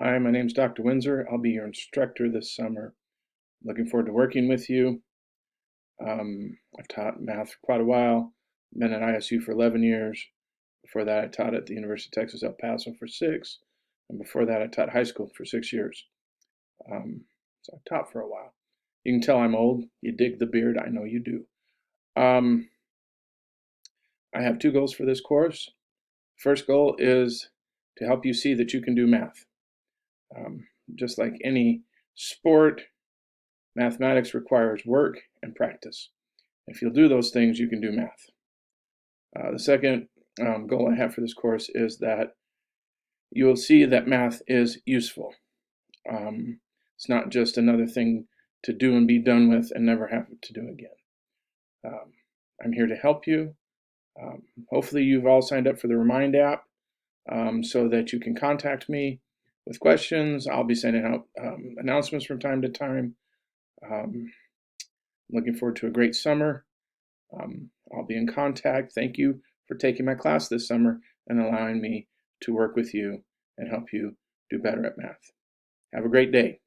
Hi, my name's Dr. Windsor. I'll be your instructor this summer. Looking forward to working with you. I've taught math for quite a while. Been at ISU for 11 years. Before that, I taught at the University of Texas, El Paso for 6. And before that, I taught high school for 6 years. Um, so I've taught for a while. You can tell I'm old. You dig the beard. I know you do. Um, I have 2 goals for this course. First goal is to help you see that you can do math. Just like any sport, mathematics requires work and practice. If you'll do those things, you can do math. The second goal I have for this course is that you will see that math is useful. It's not just another thing to do and be done with and never have to do again. I'm here to help you. Hopefully you've all signed up for the Remind app so that you can contact me with questions. I'll be sending out announcements from time to time. Looking forward to a great summer. I'll be in contact. Thank you for taking my class this summer and allowing me to work with you and help you do better at math. Have a great day.